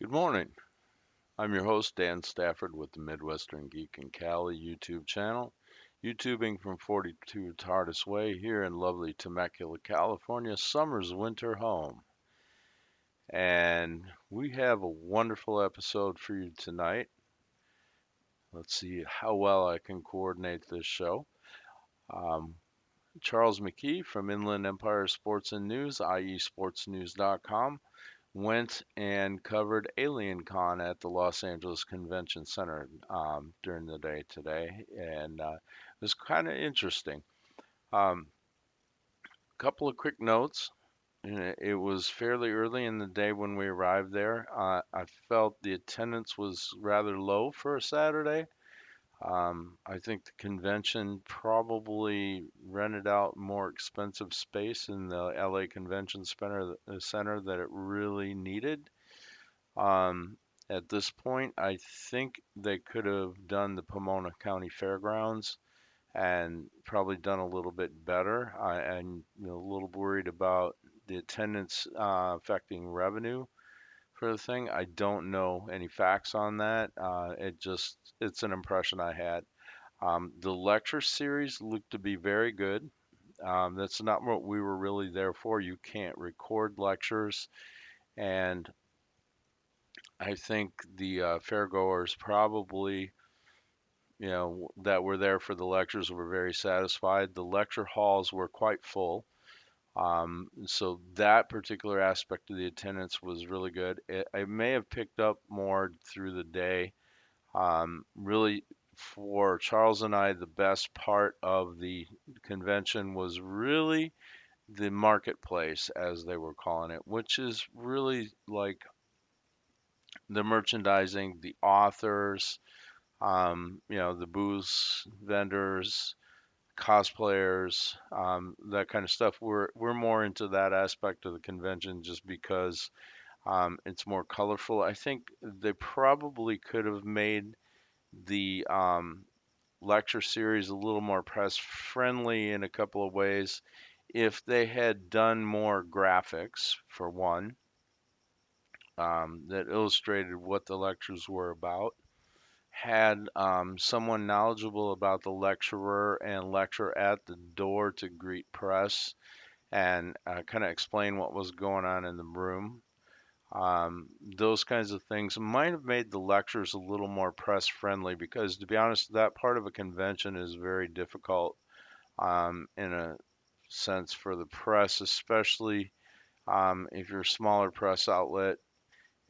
Good morning. I'm your host, Dan Stafford with the Midwestern Geek in Cali YouTube channel, YouTubing from 42 TARDIS Way here in lovely Temecula, California, summer's winter home. And we have a wonderful episode for you tonight. Let's see how well I can coordinate this show. Um, Charles McKee from Inland Empire Sports and News, iesportsnews.com, went and covered AlienCon at the Los Angeles Convention Center during the day today, and it was kind of interesting. Couple of quick notes. It was fairly early in the day when we arrived there. I felt the attendance was rather low for a Saturday. I think the convention probably rented out more expensive space in the LA Convention Center that it really needed. Um, at this point, I think they could have done the Pomona County Fairgrounds and probably done a little bit better. I'm a little worried about the attendance affecting revenue for the thing. I don't know any facts on that. It's an impression I had. The lecture series looked to be very good. That's not what we were really there for. You can't record lectures, and I think the fairgoers probably, that were there for the lectures were very satisfied. The lecture halls were quite full. So that particular aspect of the attendance was really good. I may have picked up more through the day. Really, for Charles and I, the best part of the convention was really the marketplace, as they were calling it, which is really like the merchandising, the authors, the booths, vendors, cosplayers, that kind of stuff. We're more into that aspect of the convention just because it's more colorful. I think they probably could have made the lecture series a little more press friendly in a couple of ways if they had done more graphics, for one, that illustrated what the lectures were about, had someone knowledgeable about the lecturer and lecture at the door to greet press and kind of explain what was going on in the room. Those kinds of things might have made the lectures a little more press friendly because, to be honest, that part of a convention is very difficult in a sense for the press, especially if you're a smaller press outlet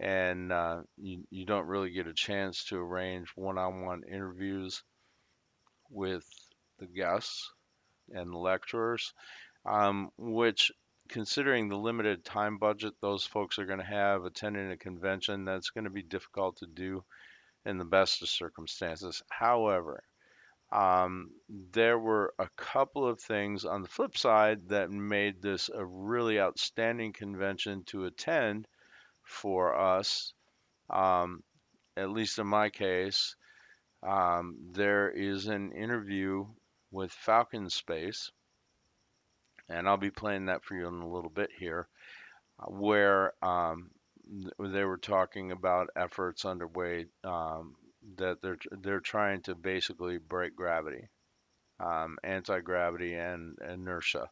and you don't really get a chance to arrange one-on-one interviews with the guests and the lecturers, which, considering the limited time budget those folks are going to have attending a convention, that's going to be difficult to do in the best of circumstances. However, there were a couple of things on the flip side that made this a really outstanding convention to attend for us. Um, at least in my case, there is an interview with Falcon Space, and I'll be playing that for you in a little bit here, where they were talking about efforts underway that they're trying to basically break gravity, anti-gravity and inertia,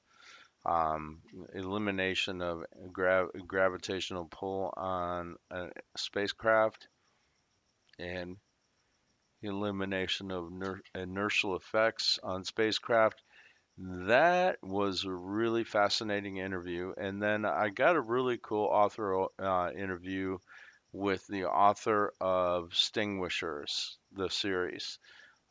um, elimination of gravitational pull on a spacecraft, and elimination of inertial effects on spacecraft. That was a really fascinating interview. And then I got a really cool author interview with the author of Extinguishers, the series.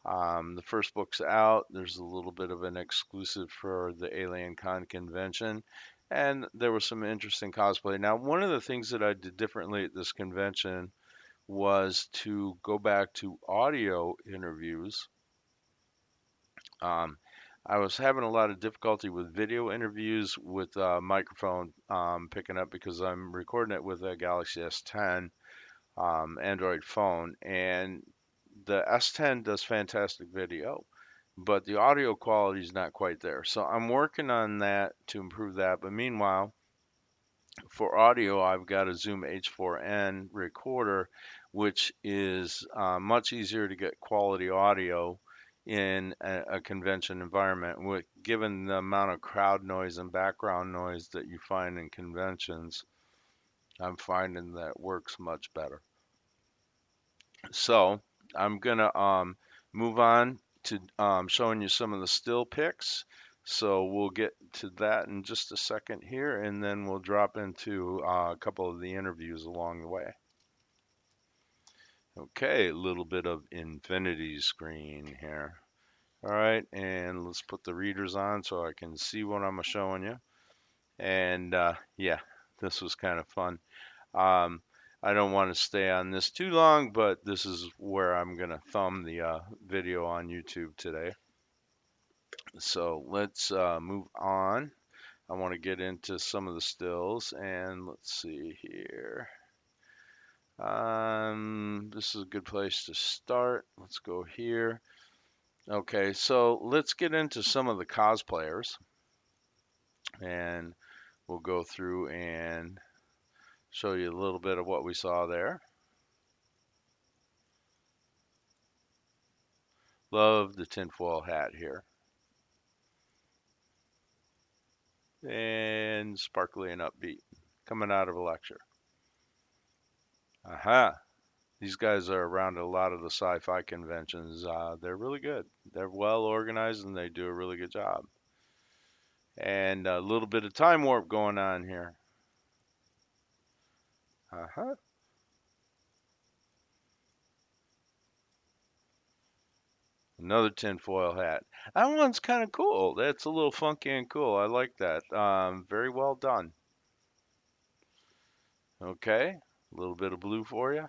The first book's out. There's a little bit of an exclusive for the AlienCon convention. And there was some interesting cosplay. Now, one of the things that I did differently at this convention was to go back to audio interviews. Um, I was having a lot of difficulty with video interviews with microphone picking up because I'm recording it with a Galaxy S10 Android phone, and the S10 does fantastic video, but the audio quality is not quite there. So I'm working on that to improve that. But meanwhile, For audio, I've got a Zoom H4n recorder, which is much easier to get quality audio in a convention environment. Given the amount of crowd noise and background noise that you find in conventions, I'm finding that it works much better. So I'm gonna move on to showing you some of the still pics. So we'll get to that in just a second here, and then we'll drop into a couple of the interviews along the way. Okay, a little bit of infinity screen here. All right, and let's put the readers on so I can see what I'm showing you. And yeah, this was kind of fun. Um, I don't want to stay on this too long, but this is where I'm going to thumb the video on YouTube today. So let's move on. I want to get into some of the stills, and let's see here. This is a good place to start. Let's go here. Okay, so let's get into some of the cosplayers, and we'll go through and show you a little bit of what we saw there. Love the tinfoil hat here. And sparkly and upbeat coming out of a lecture. Aha. These guys are around a lot of the sci-fi conventions. They're really good. They're well organized and they do a really good job. And a little bit of time warp going on here. Aha. Another tinfoil hat. That one's kind of cool. That's a little funky and cool. I like that. Very well done. Okay. A little bit of blue for you.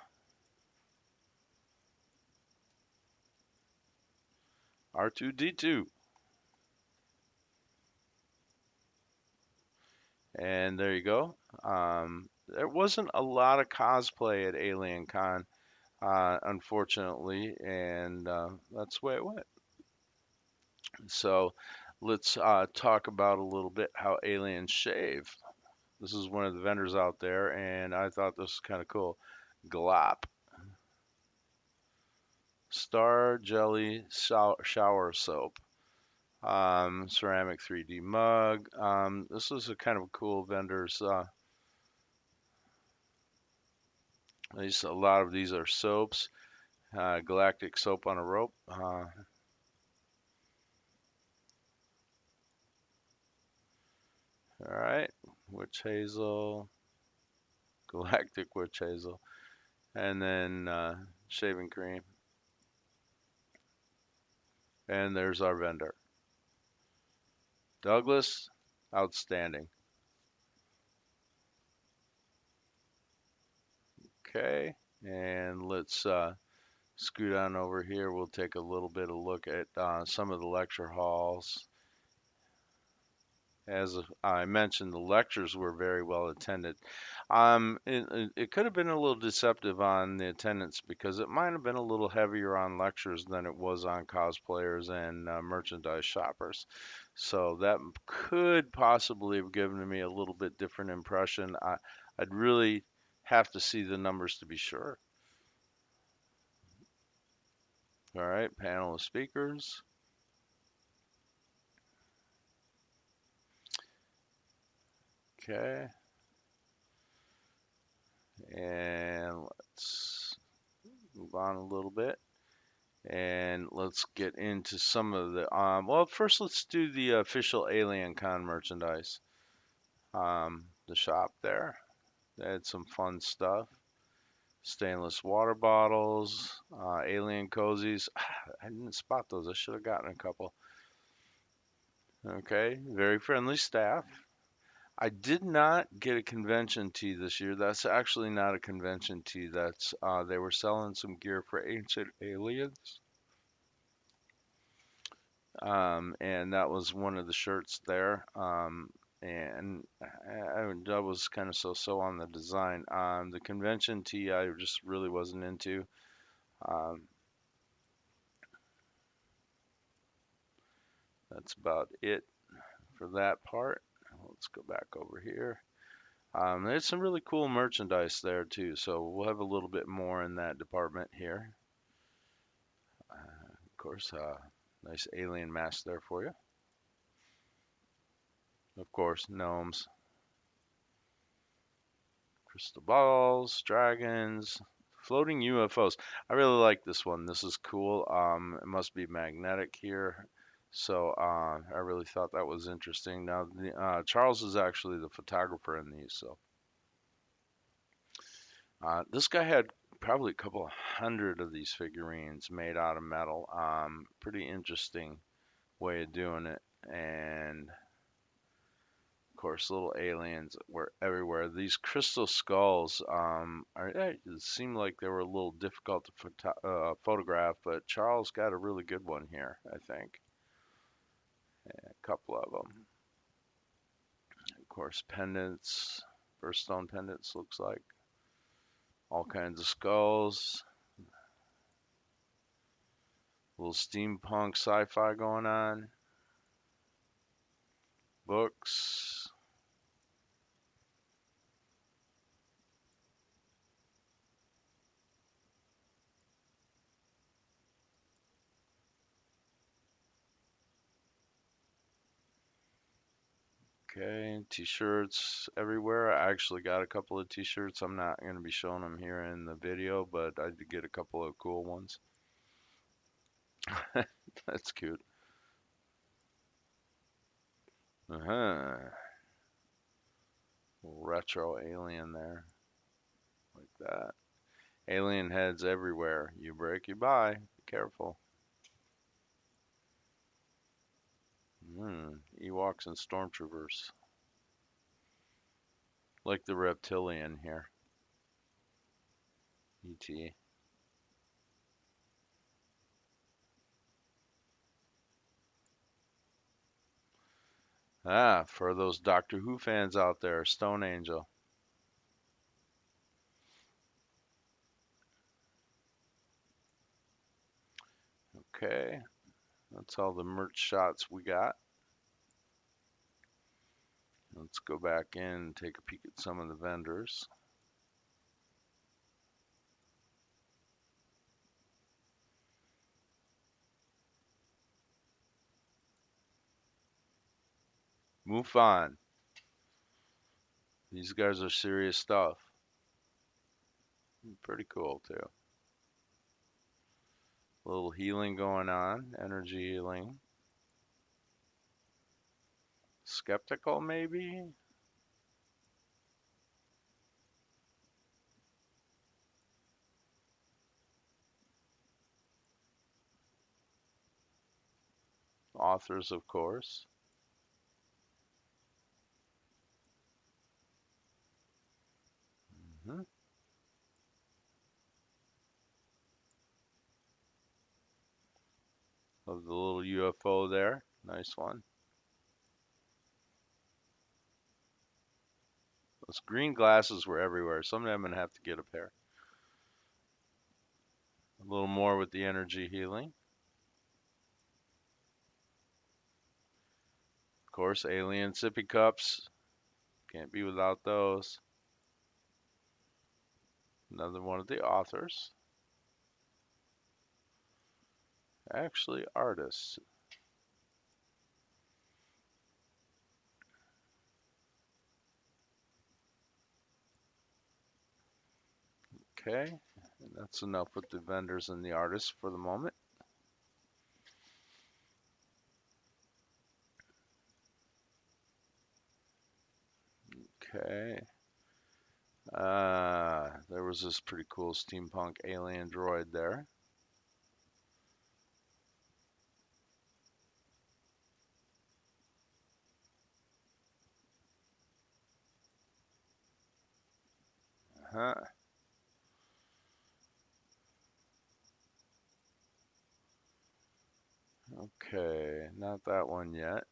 R2D2. And there you go. There wasn't a lot of cosplay at AlienCon, unfortunately, and that's the way it went. So let's talk about a little bit how aliens shave. This is one of the vendors out there, and I thought this was kind of cool. Glop Star Jelly Shower Soap. Ceramic 3D mug. This is a kind of a cool vendor's. A lot of these are soaps. Galactic soap on a rope. All right, witch hazel, galactic witch hazel, and then shaving cream. And there's our vendor, Douglas. Outstanding. Okay, and let's scoot on over here. We'll take a little bit of look at some of the lecture halls. As I mentioned, the lectures were very well attended. It could have been a little deceptive on the attendance because it might have been a little heavier on lectures than it was on cosplayers and merchandise shoppers. So that could possibly have given me a little bit different impression. I'd really have to see the numbers to be sure. All right, panel of speakers. Okay, and let's move on a little bit. And let's get into some of the well, first let's do the official AlienCon merchandise. The shop there. They had some fun stuff. Stainless water bottles, alien cozies. I didn't spot those. I should have gotten a couple. Okay, very friendly staff. I did not get a convention tee this year. That's actually not a convention tee. That's they were selling some gear for Ancient Aliens. And that was one of the shirts there. And I was kind of so-so on the design. The convention tee I just really wasn't into. Um, that's about it for that part. Let's go back over here. There's some really cool merchandise there too, so we'll have a little bit more in that department here. Of course, nice alien mask there for you. Of course, gnomes, crystal balls, dragons, floating UFOs. I really like this one. This is cool. It must be magnetic here. So I really thought that was interesting. Now, Charles is actually the photographer in these. So this guy had probably a couple of hundred of these figurines made out of metal. Pretty interesting way of doing it. And of course, little aliens were everywhere. These crystal skulls it seemed like they were a little difficult to photograph, but Charles got a really good one here, I think. A couple of them. Of course, pendants, birthstone pendants looks like. All kinds of skulls. A little steampunk sci-fi going on. Books. Okay, t-shirts everywhere. I actually got a couple of t-shirts. I'm not going to be showing them here in the video, but I did get a couple of cool ones. That's cute. Uh-huh. Retro alien there, like that. Alien heads everywhere. You break, you buy. Be careful. Ewoks and stormtroopers. Like the reptilian here. ET. Ah, for those Doctor Who fans out there, Stone Angel. Okay, that's all the merch shots we got. Let's go back in and take a peek at some of the vendors. MUFON. These guys are serious stuff. Pretty cool too. A little healing going on, energy healing. Skeptical maybe? Authors, of course. Hmm. Love the little UFO there. Nice one. Those green glasses were everywhere. Someday I'm going to have to get a pair. A little more with the energy healing. Of course, alien sippy cups. Can't be without those. Another one of the authors. Actually, artists. Okay, and that's enough with the vendors and the artists for the moment. Okay. There was this pretty cool steampunk alien droid there. Huh. Okay, not that one yet.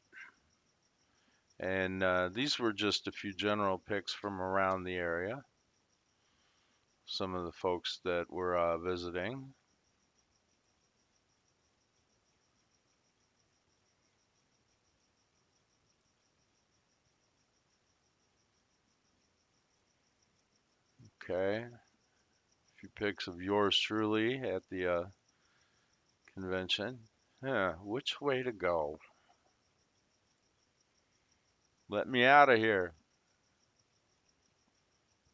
And these were just a few general picks from around the area. Some of the folks that were visiting. Okay. A few pics of yours truly at the convention. Yeah, which way to go? Let me out of here.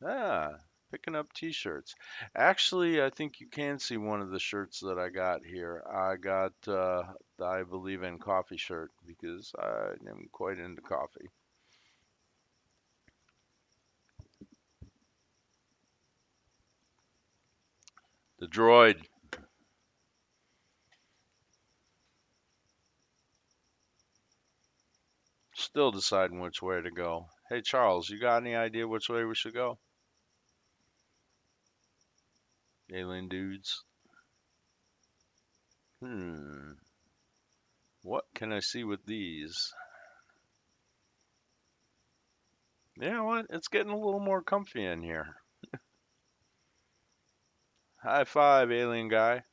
Ah, picking up t-shirts. Actually, I think you can see one of the shirts that I got here. I got the I Believe in Coffee shirt because I am quite into coffee. The droid. Still deciding which way to go. Hey, Charles, you got any idea which way we should go? Alien dudes. Hmm. What can I see with these? You know what? It's getting a little more comfy in here. High five, alien guy.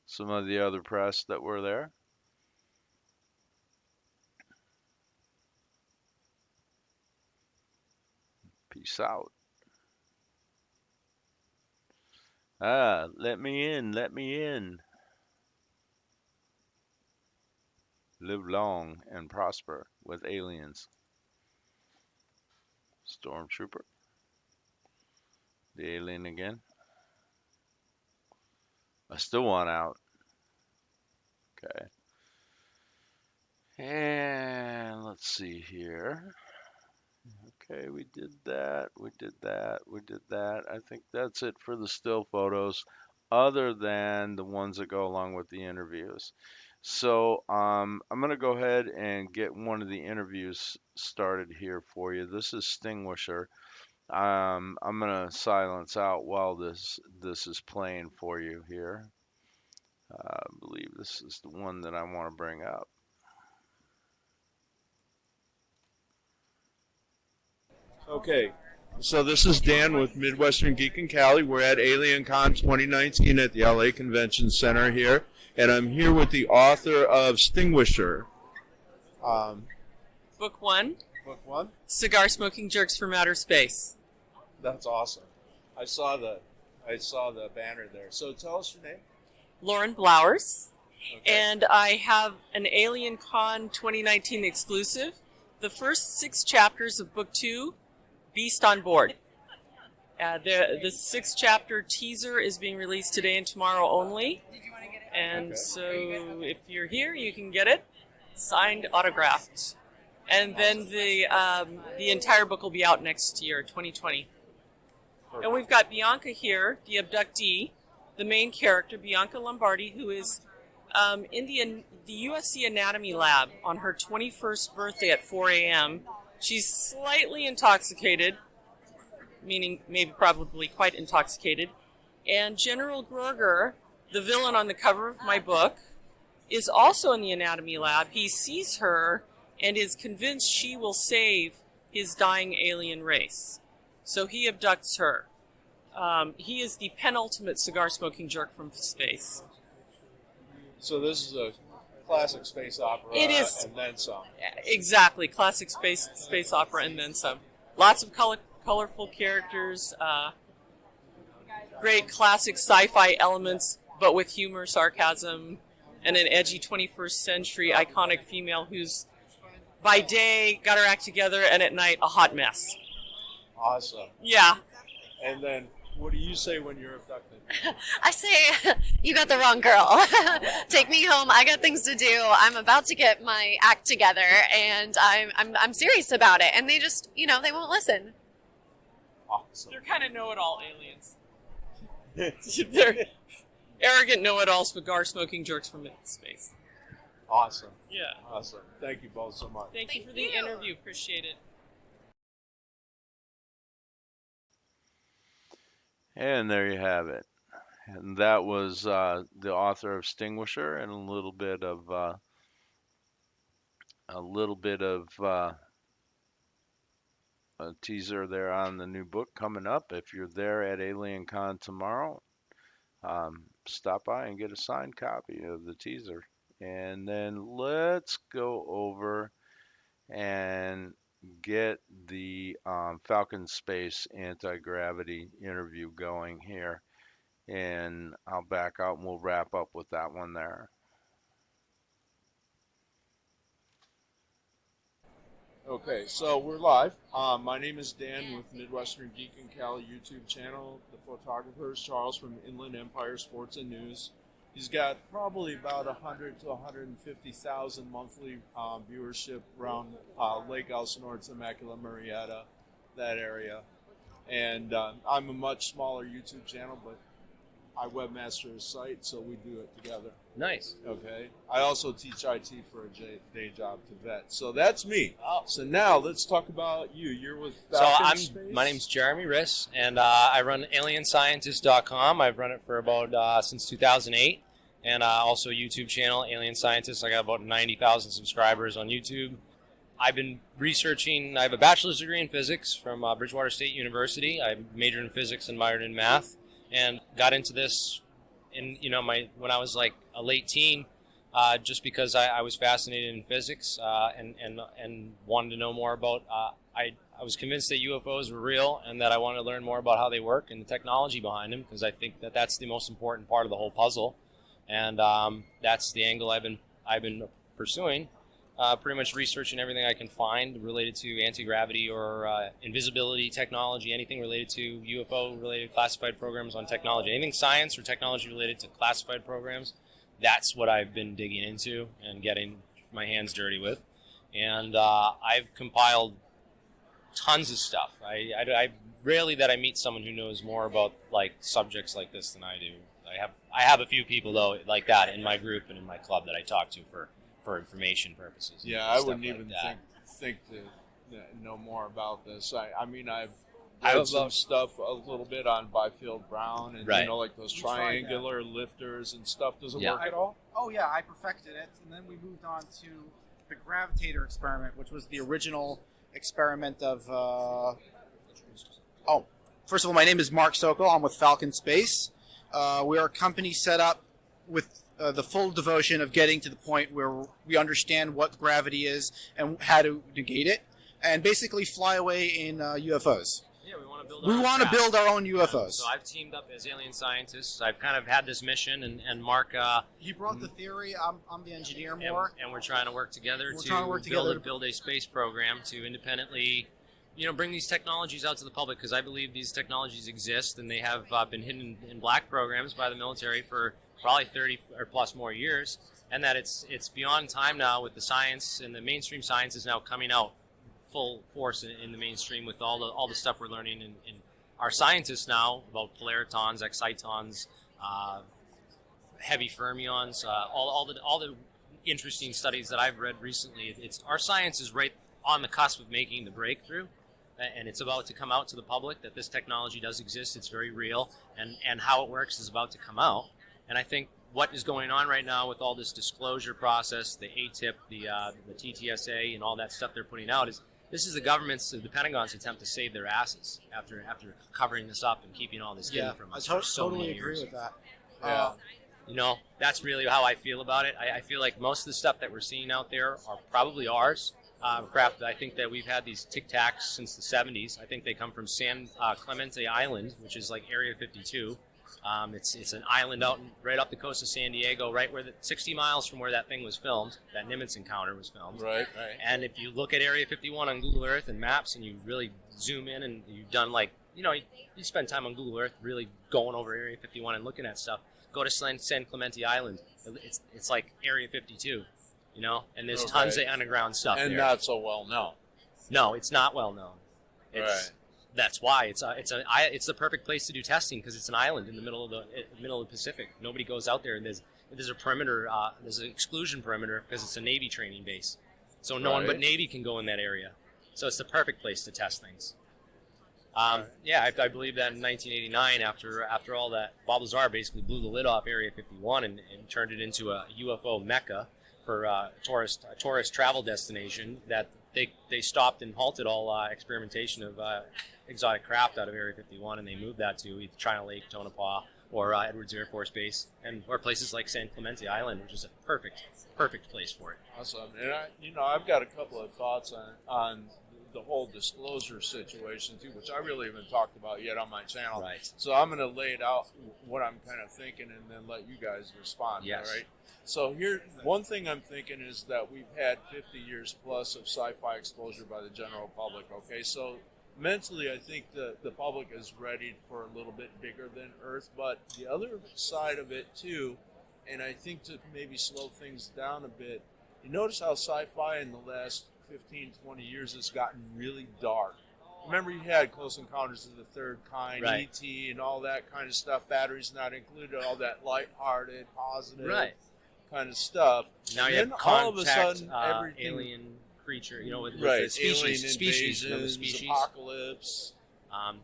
Some of the other press that were there. Peace out. Ah, let me in, let me in. Live long and prosper with aliens. Stormtrooper. The alien again. I still want out. Okay. And let's see here. Okay, we did that, we did that, we did that. I think that's it for the still photos, other than the ones that go along with the interviews. So I'm gonna go ahead and get one of the interviews started here for you. This is Stingwisher. I'm gonna silence out while this is playing for you here. I believe this is the one that I want to bring up. Okay, so this is Dan with Midwestern Geek in Cali. We're at AlienCon 2019 at the LA Convention Center here, and I'm here with the author of Stingwisher. Um, Book one, Book one. Cigar Smoking Jerks from Outer Space. That's awesome. I saw the banner there. So tell us your name. Lauren Blowers. Okay. And I have an AlienCon 2019 exclusive. The first 6 chapters of Book 2, Beast on Board. The 6th chapter teaser is being released today and tomorrow only. And so if you're here, you can get it signed, autographed. And then the entire book will be out next year, 2020. And we've got Bianca here, the abductee, the main character, Bianca Lombardi, who is in the USC Anatomy Lab on her 21st birthday at 4 a.m. She's slightly intoxicated, meaning maybe probably quite intoxicated. And General Groger, the villain on the cover of my book, is also in the Anatomy Lab. He sees her and is convinced she will save his dying alien race. So he abducts her. He is the penultimate cigar-smoking jerk from space. So this is a classic space opera. It is. And then some. Exactly, classic space opera and then some. Lots of colorful characters, great classic sci-fi elements, but with humor, sarcasm, and an edgy 21st century iconic female who's, by day, got her act together, and at night, a hot mess. Awesome. Yeah. And then, what do you say when you're abducted? I say, you got the wrong girl. Take me home. I got things to do. I'm about to get my act together, and I'm serious about it. And they just, they won't listen. Awesome. They're kind of know-it-all aliens. They're arrogant know-it-all cigar-smoking jerks from space. Awesome. Yeah. Awesome. Thank you both so much. Thank you for the interview. Appreciate it. And there you have it. And that was the author of Stingwisher and a little bit of a teaser there on the new book coming up. If you're there at AlienCon tomorrow, stop by and get a signed copy of the teaser. And then let's go over and get the Falcon Space anti-gravity interview going here, and I'll back out and we'll wrap up with that one there. Okay, so we're live. My name is Dan with Midwestern Geek and Cali YouTube channel. The photographer is Charles from Inland Empire Sports and News. He's got probably about 100 to 150,000 monthly viewership around Lake Elsinore to Immaculata Marietta, that area. And I'm a much smaller YouTube channel, but I webmaster his site, so we do it together. Nice. Okay. I also teach IT for a day job to vet. So that's me. Oh. So now let's talk about you. You're with Falcon Space? My name's Jeremy Riss, and I run AlienScientist.com. I've run it for about since 2008, and also a YouTube channel, Alien Scientist. I got about 90,000 subscribers on YouTube. I've been researching. I have a bachelor's degree in physics from Bridgewater State University. I majored in physics and minored in math, and got into this when I was like a late teen, just because I was fascinated in physics and wanted to know more about. I was convinced that UFOs were real and that I wanted to learn more about how they work and the technology behind them, because I think that that's the most important part of the whole puzzle, and that's the angle I've been pursuing. Pretty much researching everything I can find related to anti-gravity or invisibility technology, anything related to UFO-related classified programs on technology, anything science or technology related to classified programs. That's what I've been digging into and getting my hands dirty with. And I've compiled tons of stuff. I rarely that I meet someone who knows more about like subjects like this than I do. I have a few people though like that in my group and in my club that I talk to for information purposes. Yeah, I wouldn't even think to know more about this. I mean, I've read some stuff a little bit on bifield-brown and right. Like those triangular lifters and stuff. Does it work at all? Oh yeah, I perfected it, and then we moved on to the gravitator experiment, which was the original experiment of. First of all, my name is Mark Sokol. I'm with Falcon Space. We are a company set up with the full devotion of getting to the point where we understand what gravity is and how to negate it, and basically fly away in UFOs. Yeah, we want to build. We want to build our own UFOs. So I've teamed up as alien scientists. I've kind of had this mission, and Mark. He brought the theory. I'm the engineer more. And we're trying to work together build a space program to independently, bring these technologies out to the public, because I believe these technologies exist and they have been hidden in black programs by the military for probably 30 or plus more years, and that it's beyond time now with the science, and the mainstream science is now coming out full force in the mainstream with all the stuff we're learning in our scientists now about polaritons, excitons, heavy fermions, all the interesting studies that I've read recently. It's our science is right on the cusp of making the breakthrough, and it's about to come out to the public that this technology does exist. It's very real, and how it works is about to come out. And I think what is going on right now with all this disclosure process, the ATIP, the TTSA, and all that stuff they're putting out is this is the government's, the Pentagon's attempt to save their asses after covering this up and keeping all this hidden from us. I totally agree with that. Yeah. That's really how I feel about it. I feel like most of the stuff that we're seeing out there are probably ours. Craft. I think that we've had these Tic Tacs since the 70s. I think they come from San Clemente Island, which is like Area 52. It's an island right up the coast of San Diego, right where 60 miles from where that thing was filmed, that Nimitz encounter was filmed. Right. And if you look at Area 51 on Google Earth and maps, and you really zoom in, and you've done you spend time on Google Earth really going over Area 51 and looking at stuff. Go to San Clemente Island. It's like Area 52, and there's tons of underground stuff and there. not so well known. No, it's not well known. Right. That's why it's the perfect place to do testing, because it's an island in the middle of the Pacific. Nobody goes out there, and there's a perimeter, there's an exclusion perimeter because it's a Navy training base, so no one but Navy can go in that area. So it's the perfect place to test things. Yeah, I believe that in 1989, after all that, Bob Lazar basically blew the lid off Area 51 and turned it into a UFO mecca for a tourist travel destination, that they stopped and halted all experimentation of exotic craft out of Area 51, and they moved that to either China Lake, Tonopah, or Edwards Air Force Base, or places like San Clemente Island, which is a perfect place for it. Awesome. And I've got a couple of thoughts on the whole disclosure situation too, which I really haven't talked about yet on my channel. Right. So I'm going to lay it out what I'm kind of thinking, and then let you guys respond. Yes. All right. So here, one thing I'm thinking is that we've had 50 years plus of sci-fi exposure by the general public. Okay, so mentally, I think the public is ready for a little bit bigger than Earth, but the other side of it too, and I think to maybe slow things down a bit, you notice how sci-fi in the last 15, 20 years has gotten really dark. Remember, you had Close Encounters of the Third Kind, Right. E.T., and all that kind of stuff, batteries not included, all that light-hearted, positive Right. kind of stuff. Now And you then have all of a contact, sudden, everything, alien creature, with right, the species, alien remember invasions, species. apocalypse.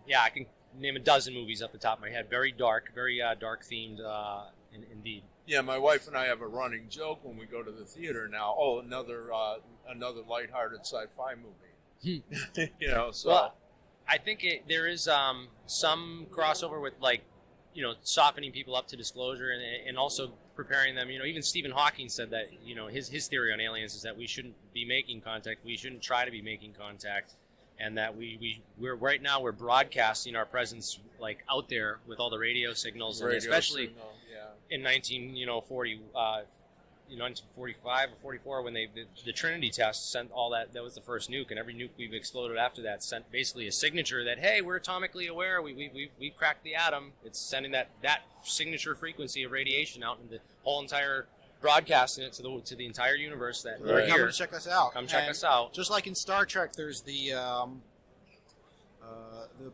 Yeah, I can name a dozen movies off the top of my head. Very dark themed, indeed. Yeah, my wife and I have a running joke when we go to the theater now. Oh, another lighthearted sci-fi movie. So Well, I think there is some crossover with softening people up to disclosure and also preparing them. Even Stephen Hawking said that his theory on aliens is that we shouldn't be making contact, we shouldn't try to be making contact, and that we're right now we're broadcasting our presence out there with all the radio signals, and especially in 1945 or 44 when the Trinity test sent all that was the first nuke, and every nuke we've exploded after that sent basically a signature that, hey, we're atomically aware, we've cracked the atom. It's sending that signature frequency of radiation out in the whole entire, broadcasting it to the entire universe that we're Come here. and check us out. Come check And us out. Just like in Star Trek, there's the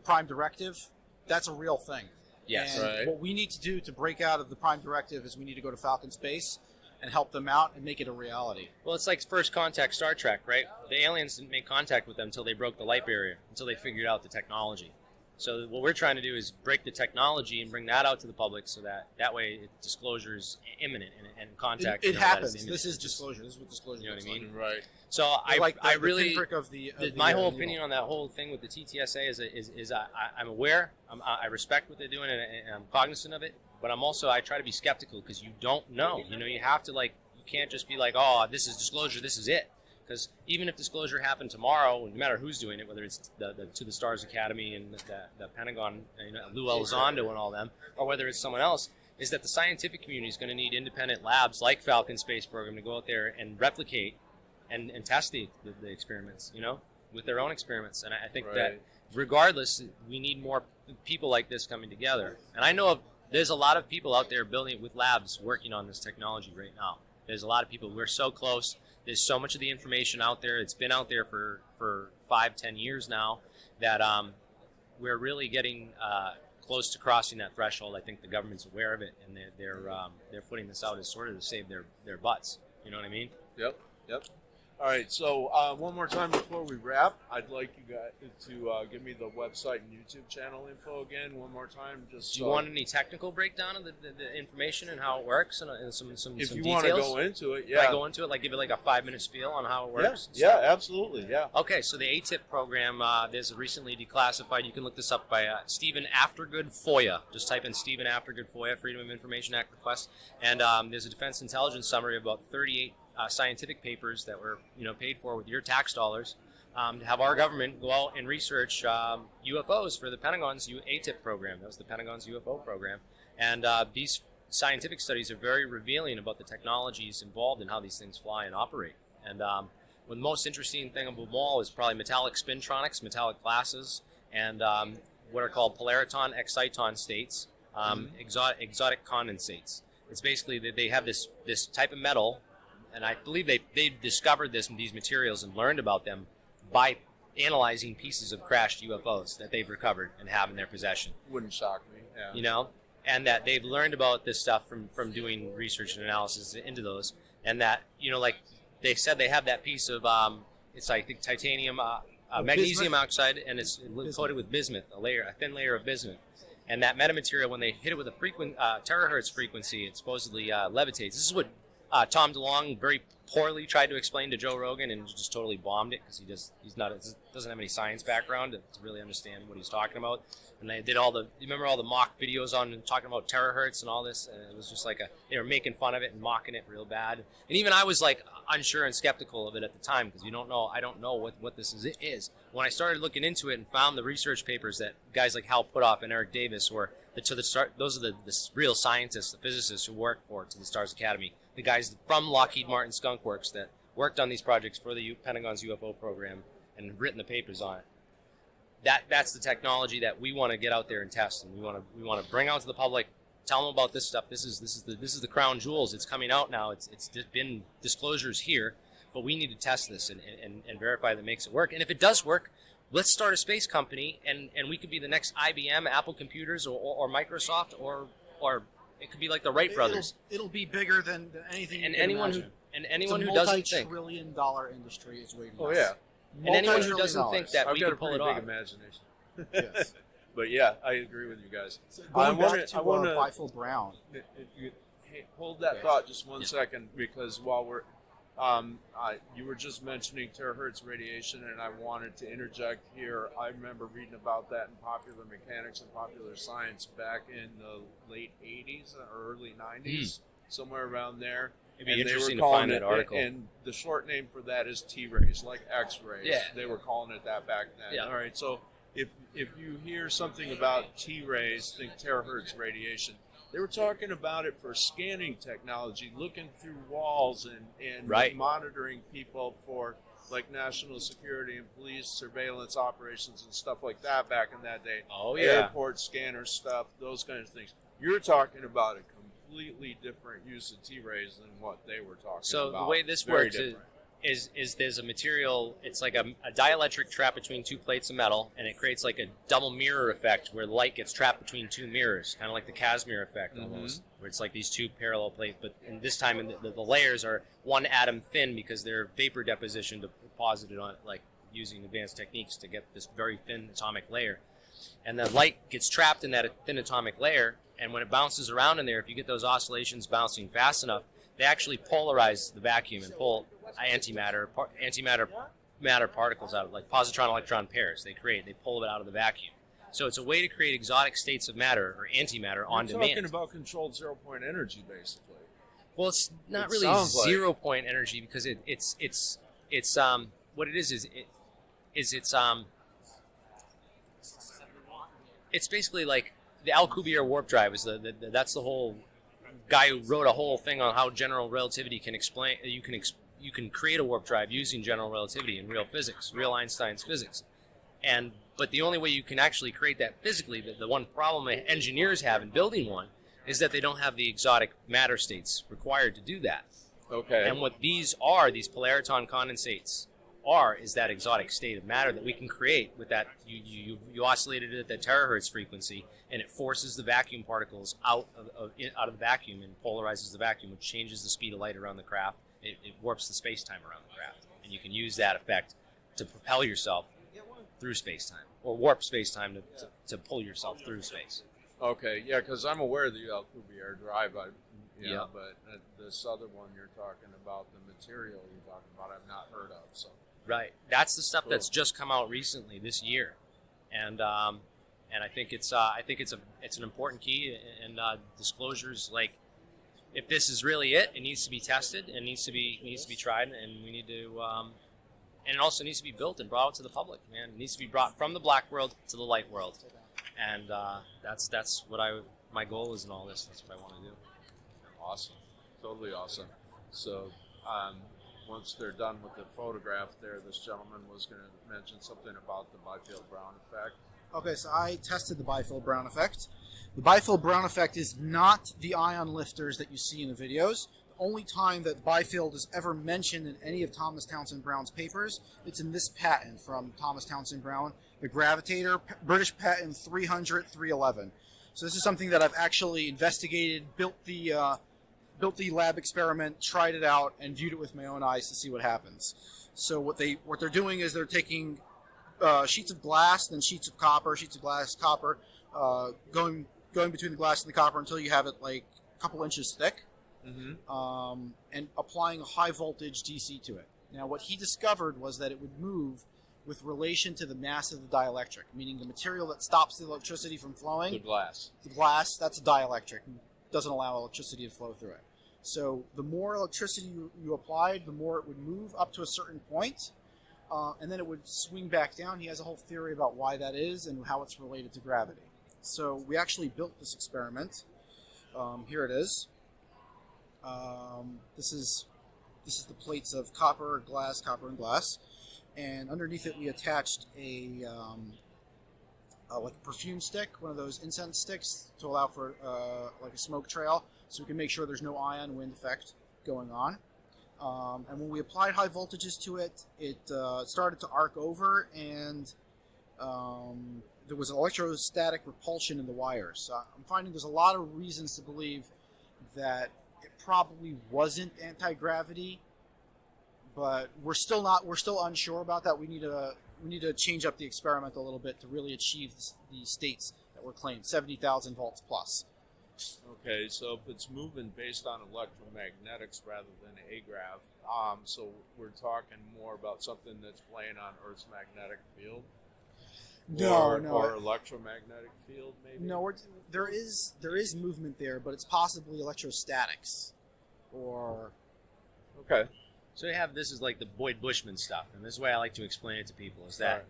Prime Directive. That's a real thing. Yes. And Right. what we need to do to break out of the Prime Directive is we need to go to Falcon Space and help them out and make it a reality. Well, it's like First Contact Star Trek, right? The aliens didn't make contact with them until they broke the light barrier, until they figured out the technology. So what we're trying to do is break the technology and bring that out to the public, so that way disclosure is imminent and contact. It that happens. imminent. This is disclosure. This is what disclosure You know what looks I mean? Right. So like. I The really pinprick of the my whole needle. opinion on that whole thing with the TTSA is I'm aware, I respect what they're doing, and I'm cognizant of it. But I try to be skeptical, because you don't know. You have to you can't just be like, oh, this is disclosure, this is it. Because even if disclosure happened tomorrow, no matter who's doing it, whether it's the To the Stars Academy and the Pentagon, Lou Elizondo and all them, or whether it's someone else, is that the scientific community is going to need independent labs like Falcon Space Program to go out there and replicate and test the experiments, with their own experiments. And I think that regardless, we need more people like this coming together. And I know there's a lot of people out there building with labs working on this technology right now. There's a lot of people. We're so close. There's so much of the information out there. It's been out there for 5-10 years now that we're really getting close to crossing that threshold. I think the government's aware of it, and they're putting this out as sort of to save their butts. You know what I mean? Yep. All right, so one more time before we wrap, I'd like you guys to give me the website and YouTube channel info again one more time. Just Do you want any technical breakdown of the information and how it works, and some if some you details? want to go into it, Can I yeah. go into it, give it a 5-minute spiel on how it works? Yeah, absolutely, yeah. Okay, so the ATIP program, there's a recently declassified, you can look this up by Stephen Aftergood FOIA. Just type in Stephen Aftergood FOIA, Freedom of Information Act request. And there's a Defense Intelligence Summary of about 38 scientific papers that were paid for with your tax dollars to have our government go out and research UFOs for the Pentagon's ATIP program. That was the Pentagon's UFO program. And these scientific studies are very revealing about the technologies involved in how these things fly and operate. And the most interesting thing of them all is probably metallic spintronics, metallic glasses, and what are called polariton exciton states, exotic condensates. It's basically that they have this type of metal, and I believe they discovered these materials and learned about them by analyzing pieces of crashed UFOs that they've recovered and have in their possession. Wouldn't shock me, yeah. And that they've learned about this stuff from doing research and analysis into those, and that like they said they have that piece of it's I think titanium, magnesium oxide, and it's coated with bismuth, a thin layer of bismuth. And that metamaterial, when they hit it with a terahertz frequency, it supposedly levitates. This is what Tom DeLonge very poorly tried to explain to Joe Rogan and just totally bombed it because he doesn't have any science background to really understand what he's talking about. And they did you remember all the mock videos on talking about terahertz and all this? And it was just like they were making fun of it and mocking it real bad. And even I was like unsure and skeptical of it at the time because I don't know what this is. When I started looking into it and found the research papers that guys like Hal Puthoff and Eric Davis those are the real scientists, the physicists who work to the Stars Academy. The guys from Lockheed Martin Skunk Works that worked on these projects for the Pentagon's UFO program and written the papers on it. That's the technology that we want to get out there and test, and we want to bring out to the public, tell them about this stuff. This is the crown jewels. It's coming out now. It's been disclosures here, but we need to test this and verify that it makes it work. And if it does work, let's start a space company, and we could be the next IBM, Apple Computers, or Microsoft, or it could be like the Wright brothers. It'll be bigger than anything. And you can anyone imagine. who doesn't think. multi-trillion-dollar industry is waiting. Oh yeah. And anyone who doesn't think that I've we got can a pull pretty it big off. imagination. Yes. But yeah, I agree with you guys. So going back to wanna- bifield-brown. Hey, hold that thought just one second, because while we're, you were just mentioning terahertz radiation, and I wanted to interject here. I remember reading about that in Popular Mechanics and Popular Science back in the late 80s or early 90s, somewhere around there. It'd be And they were interesting to calling find that article. And the short name for that is T-rays, like X-rays. Yeah. They were calling it that back then. Yeah. All right, so if you hear something about T-rays, think terahertz radiation. They were talking about it for scanning technology, looking through walls and Right. monitoring people for like national security and police surveillance operations and stuff like that back in that day. Oh, yeah. Airport scanner stuff, those kinds of things. You're talking about a completely different use of T-rays than what they were talking about. So the way this Very works different. is there's a material, it's like a dielectric trapped between two plates of metal, and it creates like a double mirror effect where light gets trapped between two mirrors, kind of like the Casimir effect almost, where it's like these two parallel plates, but in this time the layers are one atom thin because they're vapor deposition deposited on it, like using advanced techniques to get this very thin atomic layer. And the light gets trapped in that thin atomic layer, and when it bounces around in there, if you get those oscillations bouncing fast enough, they actually polarize the vacuum and pull antimatter matter particles out of, like positron-electron pairs. They pull it out of the vacuum. So it's a way to create exotic states of matter or antimatter on You're demand. talking about controlled zero-point energy, basically. Well, it's not It really sounds like- 0-point energy because it's what it is it's basically like the Alcubierre warp drive is that's the whole guy who wrote a whole thing on how general relativity can explain. You can create a warp drive using general relativity in real physics, real Einstein's physics, but the only way you can actually create that physically, the one problem engineers have in building one, is that they don't have the exotic matter states required to do that. Okay. And what these polariton condensates is that exotic state of matter that we can create with that. You oscillated it at that terahertz frequency, and it forces the vacuum particles out of the vacuum and polarizes the vacuum, which changes the speed of light around the craft. It warps the space-time around the craft, and you can use that effect to propel yourself through space-time, or warp space-time to pull yourself through space. Okay, yeah, because I'm aware of the Alcubierre drive, Yeah. but this other one you're talking about, the material you're talking about, I've not heard of. So Right, that's the stuff that's just come out recently this year, and I think it's an important key, and disclosures like if this is really it needs to be tested and needs to be tried, and we need to and it also needs to be built and brought out to the public. Man, it needs to be brought from the black world to the light world, and that's what my goal is in all this. That's what I want to do. awesome, totally awesome. So once they're done with the photograph there, this gentleman was going to mention something about the bifield-brown effect. Okay, so I tested the bifield-brown effect. The bifield-brown effect is not the ion lifters that you see in the videos. The only time that bifield is ever mentioned in any of Thomas Townsend Brown's papers, it's in this patent from Thomas Townsend Brown, the Gravitator, British patent 300-311. So this is something that I've actually investigated, built the lab experiment, tried it out, and viewed it with my own eyes to see what happens. So what they're doing is they're taking sheets of glass, then sheets of copper, sheets of glass, copper, going between the glass and the copper until you have it like a couple inches thick. and applying a high voltage DC to it. Now, what he discovered was that it would move with relation to the mass of the dielectric, meaning the material that stops the electricity from flowing. The glass. The glass, that's a dielectric, doesn't allow electricity to flow through it. So the more electricity you applied, the more it would move up to a certain point, and then it would swing back down. He has a whole theory about why that is and how it's related to gravity. So we actually built this experiment. Here it is. This is the plates of copper, and glass, and underneath it we attached a like a perfume stick, one of those incense sticks, to allow for like a smoke trail, so we can make sure there's no ion wind effect going on. And when we applied high voltages to it, it started to arc over, and there was electrostatic repulsion in the wires. So I'm finding there's a lot of reasons to believe that it probably wasn't anti-gravity, but we're still unsure about that. We need to change up the experiment a little bit to really achieve the states that were claimed, 70,000 volts plus. Okay, so if it's moving based on electromagnetics rather than agrav, so we're talking more about something that's playing on Earth's magnetic field? Or electromagnetic field, maybe? No, there is movement there, but it's possibly electrostatics. Or... Okay. So you have, this is like the Boyd-Bushman stuff, and this is the way I like to explain it to people, is that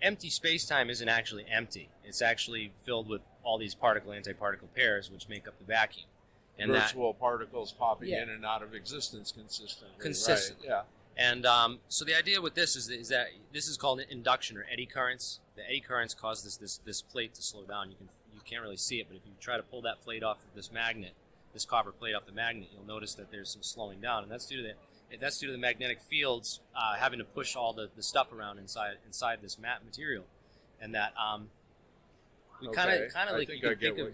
empty space-time isn't actually empty. It's actually filled with all these particle-antiparticle pairs, which make up the vacuum. And virtual particles popping in and out of existence consistently. Right. Yeah. And so the idea with this is that this is called induction or eddy currents. The eddy currents cause this plate to slow down. You can't really see it, but if you try to pull that plate off of this magnet, this copper plate off the magnet, you'll notice that there's some slowing down, and that's due to the magnetic fields having to push all the stuff around inside this matte material, and that we kind of like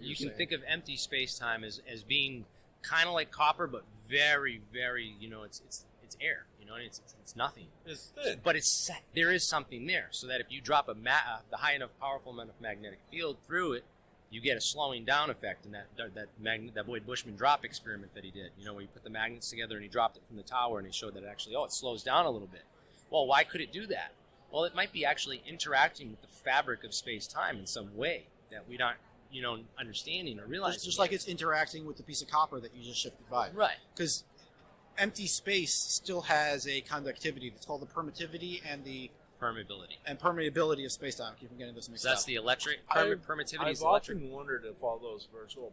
you can think of empty space time as being kind of like copper, but very, very, it's air. It's nothing. It's thin. But there is something there, so that if you drop the high enough, powerful enough magnetic field through it, you get a slowing down effect in that Boyd-Bushman drop experiment that he did. Where you put the magnets together and he dropped it from the tower, and he showed that it slows down a little bit. Well, why could it do that? Well, it might be actually interacting with the fabric of space-time in some way that we don't, understanding or realizing. Just like it's interacting with the piece of copper that you just shifted by. Right. Because empty space still has a conductivity that's called the permittivity and the permeability of space-time. I keep getting this mixed up. That's the electric permittivity. I've often wondered if all those virtual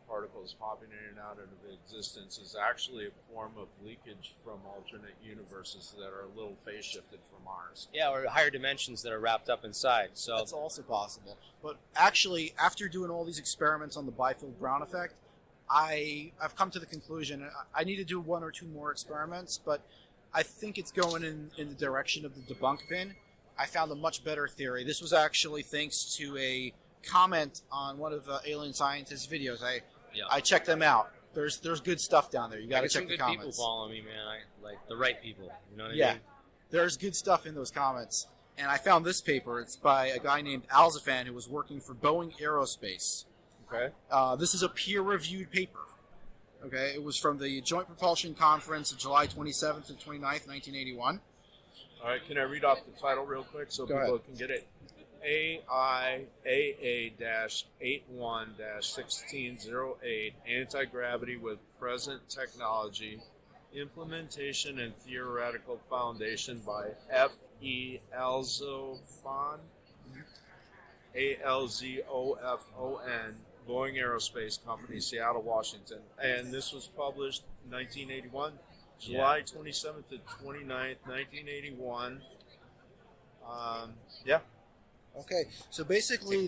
particles popping in and out of existence is actually a form of leakage from alternate universes that are a little phase shifted from ours. Yeah, or higher dimensions that are wrapped up inside. So that's also possible. But actually, after doing all these experiments on the bifield-brown effect, I've come to the conclusion I need to do one or two more experiments, but I think it's going in the direction of the debunk bin. I found a much better theory. This was actually thanks to a comment on one of Alien Scientist's videos. I checked them out. There's good stuff down there. You got to check the comments. Some good people follow me, man. Like the right people. You know what I mean? There's good stuff in those comments. And I found this paper. It's by a guy named Alzafan who was working for Boeing Aerospace. Okay. This is a peer-reviewed paper. Okay, it was from the Joint Propulsion Conference of July 27th and 29th, 1981. All right, can I read off the title real quick so people can get it? AIAA-81-1608, Anti-Gravity with Present Technology, Implementation and Theoretical Foundation by F.E. Alzofan, A-L-Z-O-F-O-N, Boeing Aerospace Company, Seattle, Washington. And this was published in 1981, July 27th to 29th, 1981. Okay, so basically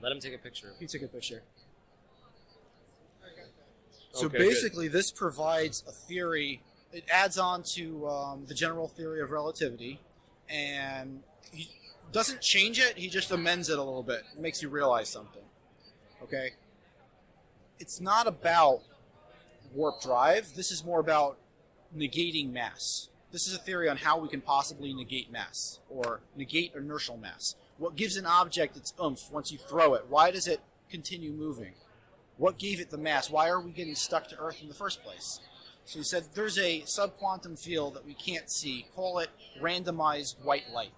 let him take a picture. You take a picture. So basically this provides a theory. It adds on to the general theory of relativity, and he doesn't change it, he just amends it a little bit. It makes you realize something. Okay? It's not about warp drive. This is more about negating mass. This is a theory on how we can possibly negate mass, or negate inertial mass. What gives an object its oomph once you throw it? Why does it continue moving? What gave it the mass? Why are we getting stuck to Earth in the first place? So he said there's a subquantum field that we can't see. Call it randomized white light.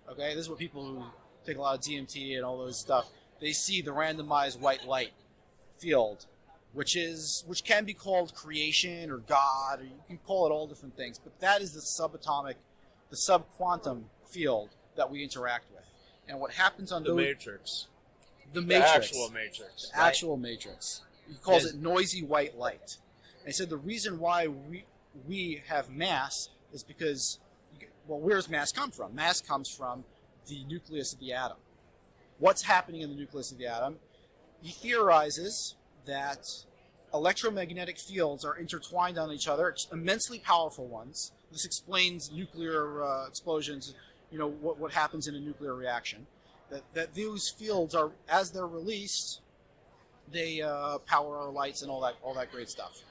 Okay, this is what people who take a lot of DMT and all those stuff, they see the randomized white light field, which can be called creation or God, or you can call it all different things. But that is the subquantum field that we interact with. And what happens on The Matrix. the The matrix, actual Matrix. the actual matrix. He calls it noisy white light. And he said the reason why we have mass is because, well, where does mass come from? Mass comes from the nucleus of the atom. What's happening in the nucleus of the atom? He theorizes that electromagnetic fields are intertwined on each other, immensely powerful ones. This explains nuclear explosions, what happens in a nuclear reaction. That those fields are, as they're released, they power our lights and all that great stuff.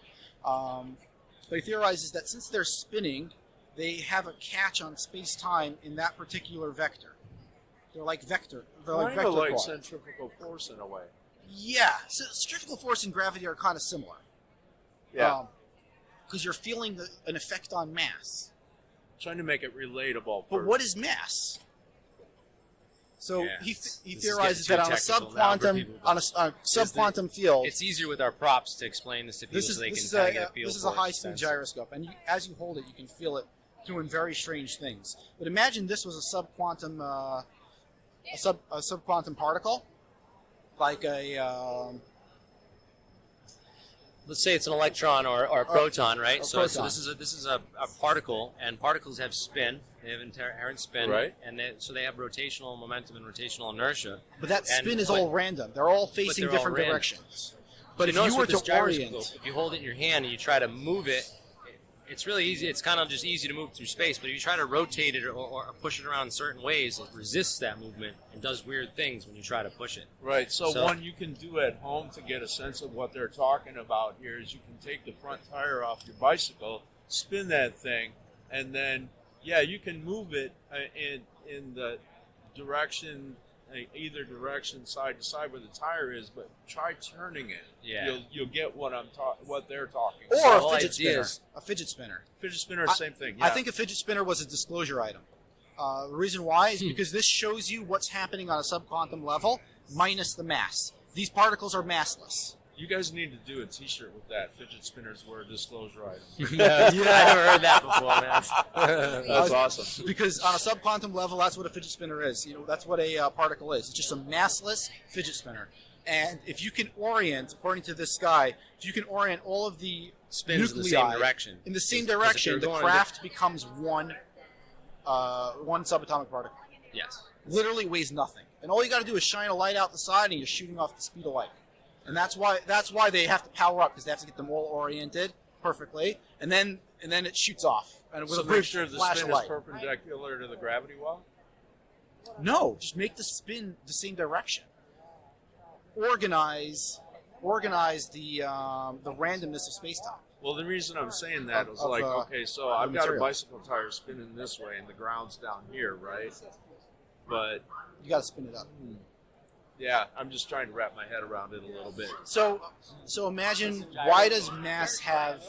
But he theorizes that since they're spinning, they have a catch on space-time in that particular vector. They're like vector. They're like Kind vector of like clock. centrifugal force in a way. Yeah, so centrifugal force and gravity are kind of similar. Yeah. Because you're feeling an effect on mass. Trying to make it relatable. But what is mass? So Yeah, he this is theorizes getting that too technical now for people, but on a subquantum field. It's easier with our props to explain this to people so they can kind of get a feel this is for a it. high-speed gyroscope, and as you hold it, you can feel it doing very strange things. But imagine this was a subquantum, a subquantum particle, like a. Let's say it's an electron or a proton, right? a So proton. this is a particle, and particles have spin. They have inherent spin, Right. And so they have rotational momentum and rotational inertia. But that And- spin is but- all random. They're all facing they're all different random. directions. But if notice you were with this to orient, gyroscope, if you hold it in your hand and you try to move it, it's really easy. It's kind of just easy to move through space. But if you try to rotate it or push it around in certain ways, it resists that movement and does weird things when you try to push it. Right. So So- one you can do at home to get a sense of what they're talking about here is you can take the front tire off your bicycle, spin that thing, and then you can move it in the direction, either direction, side to side where the tire is. But try turning it. Yeah. You'll get what what they're talking. or So a the fidget idea spinner. is- A fidget spinner. Fidget spinner, same thing. Yeah. I think a fidget spinner was a disclosure item. The reason why is because this shows you what's happening on a subquantum level minus the mass. These particles are massless. you guys need to do a T-shirt with that. Fidget spinners were a disclosure item. I never heard that before, man. That's awesome. Because on a subquantum level, that's what a fidget spinner is. That's what a particle is. It's just a massless fidget spinner. And if you can orient, according to this guy, if you can orient all of the Spins in the nuclei same direction. in the same Because if direction, you're the going craft becomes one subatomic particle. Yes. Literally weighs nothing, and all you got to do is shine a light out the side, and you're shooting off the speed of light. And that's why they have to power up, because they have to get them all oriented perfectly, and then it shoots off. And with So a make big sure the flash spin of is light. perpendicular to the gravity well. No, just make the spin the same direction. Organize the randomness of space-time. Well, the reason I'm saying that is Of, okay, so I've got a material. bicycle tire spinning this way and the ground's down here, right? But You got to spin it up. yeah, I'm just trying to wrap my head around it a little bit. So imagine, why is mass heavy?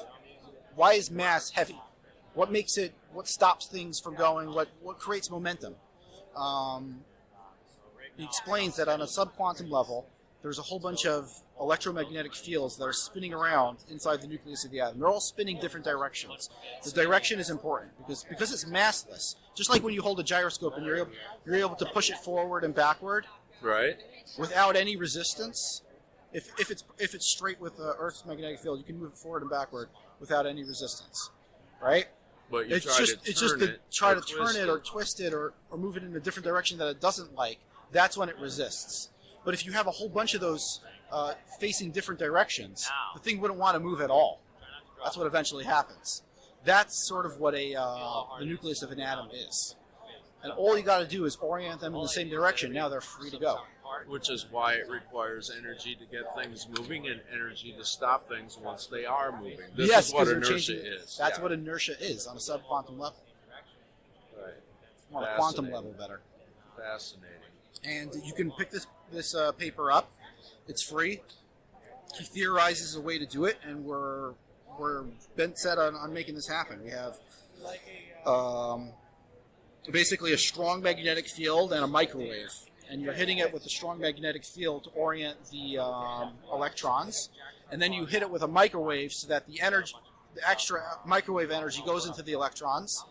What makes it? What stops things from going? What creates momentum? He explains that on a subquantum level, there's a whole bunch of electromagnetic fields that are spinning around inside the nucleus of the atom. They're all spinning different directions. The direction is important because it's massless. Just like when you hold a gyroscope and you're able to push it forward and backward Right? without any resistance. If it's straight with the Earth's magnetic field, you can move it forward and backward without any resistance, right? But you It's try just to it's just turn to it try or to turn twist it or twist it or move it in a different direction that it doesn't like. That's when it resists. But if you have a whole bunch of those facing different directions, the thing wouldn't want to move at all. That's what eventually happens. That's sort of what the nucleus of an atom is. And all you got to do is orient them in the same direction. Now they're free to go. Which is why it requires energy to get things moving and energy to stop things once they are moving. This Yes, is what 'cause they're inertia changing- is. That's yeah. what inertia is on a subquantum level. Right. On a quantum Fascinating. level better. Fascinating. And you can pick this paper up. It's free. he theorizes a way to do it, and we're bent set on making this happen. We have um, basically a strong magnetic field and a microwave, and you're hitting it with a strong magnetic field to orient the electrons, and then you hit it with a microwave so that the extra microwave energy goes into the electrons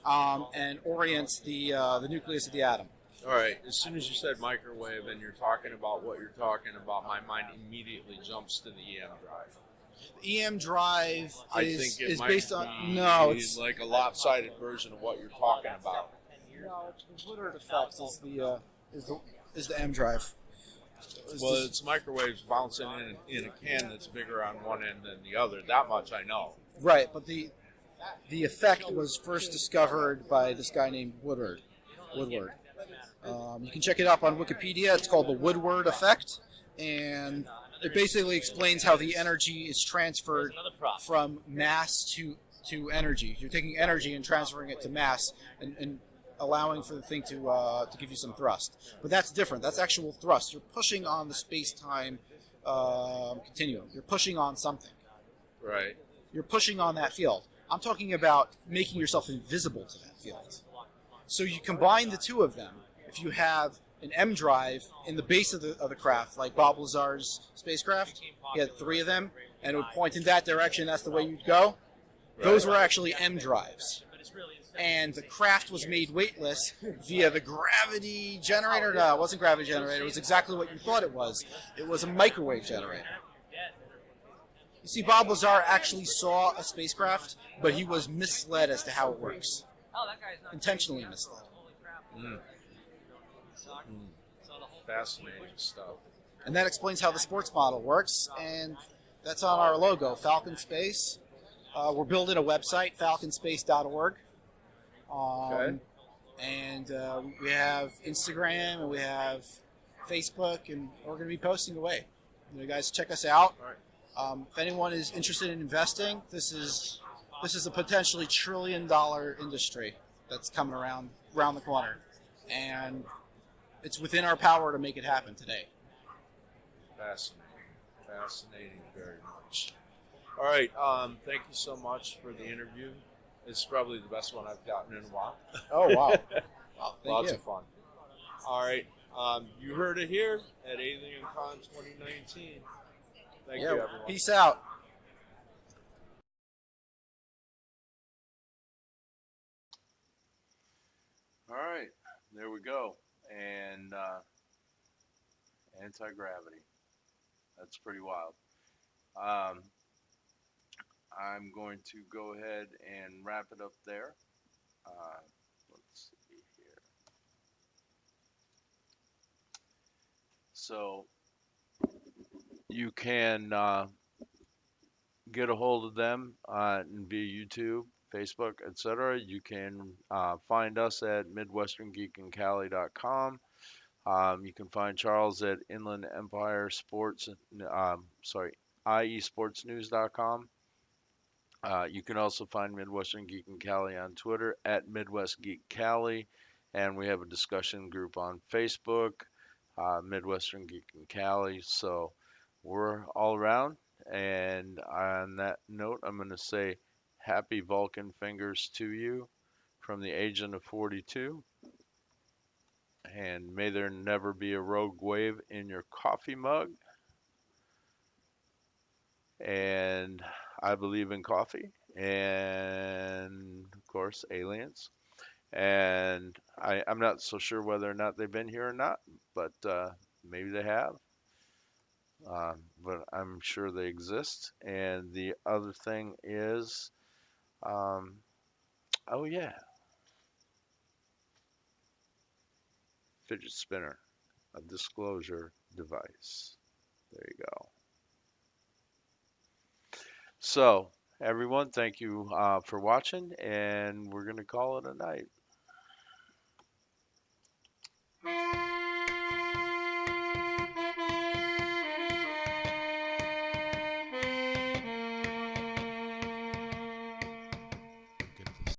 and orients the nucleus of the atom. All right. As soon as you said microwave and you're talking about what you're talking about, my mind immediately jumps to the EM drive. The EM drive I is, think it is might based be on it's like a lopsided version of what you're talking about. no, the Woodward effect is the M drive. Well, it's microwaves bouncing in a can that's bigger on one end than the other. That much I know. Right, but the effect was first discovered by this guy named Woodward. You can check it up on Wikipedia. It's called the Woodward effect, and it basically explains how the energy is transferred from mass to energy. You're taking energy and transferring it to mass, and allowing for the thing to give you some thrust. But that's different. That's actual thrust. You're pushing on the space-time continuum. You're pushing on something. Right. You're pushing on that field. I'm talking about making yourself invisible to that field. So you combine the two of them. If you have an M drive in the base of the craft, like Bob Lazar's spacecraft, he had 3 of them, and it would point in that direction. That's the way you'd go. Those were actually M drives. And the craft was made weightless via the gravity generator. No, it wasn't gravity generator. It was exactly what you thought it was. It was a microwave generator. You see, Bob Lazar actually saw a spacecraft, but he was misled as to how it works. Intentionally misled. Fascinating stuff. And that explains how the sports model works, and that's on our logo, Falcon Space. We're building a website, falconspace.org. Okay. And we have Instagram, and we have Facebook, and we're going to be posting away. You guys check us out. All right. If anyone is interested in investing, this is a potentially $1 trillion industry that's coming around the corner, and it's within our power to make it happen today. Fascinating very much. All right, thank you so much for the interview. It's probably the best one I've gotten in a while. Oh, wow. Wow, Lots of fun. All right, you heard it here at AlienCon 2019. Thank you, everyone. Peace out. All right, there we go. And anti-gravity. That's pretty wild. I'm going to go ahead and wrap it up there. Let's see here. So you can get a hold of them via YouTube, Facebook, etc. You can find us at MidwesternGeekandCali.com. You can find Charles at Inland Empire Sports, IESportsnews.com. You can also find Midwestern Geek and Cali on Twitter at Midwest Geek Cali, and we have a discussion group on Facebook, Midwestern Geek and Cali. So we're all around. And on that note, I'm going to say happy Vulcan fingers to you from the Agent of 42. And may there never be a rogue wave in your coffee mug. And I believe in coffee and, of course, aliens. And I'm not so sure whether or not they've been here or not, but maybe they have. But I'm sure they exist. And the other thing is, oh yeah, fidget spinner, a disclosure device. There you go. So, everyone, thank you for watching, and we're going to call it a night.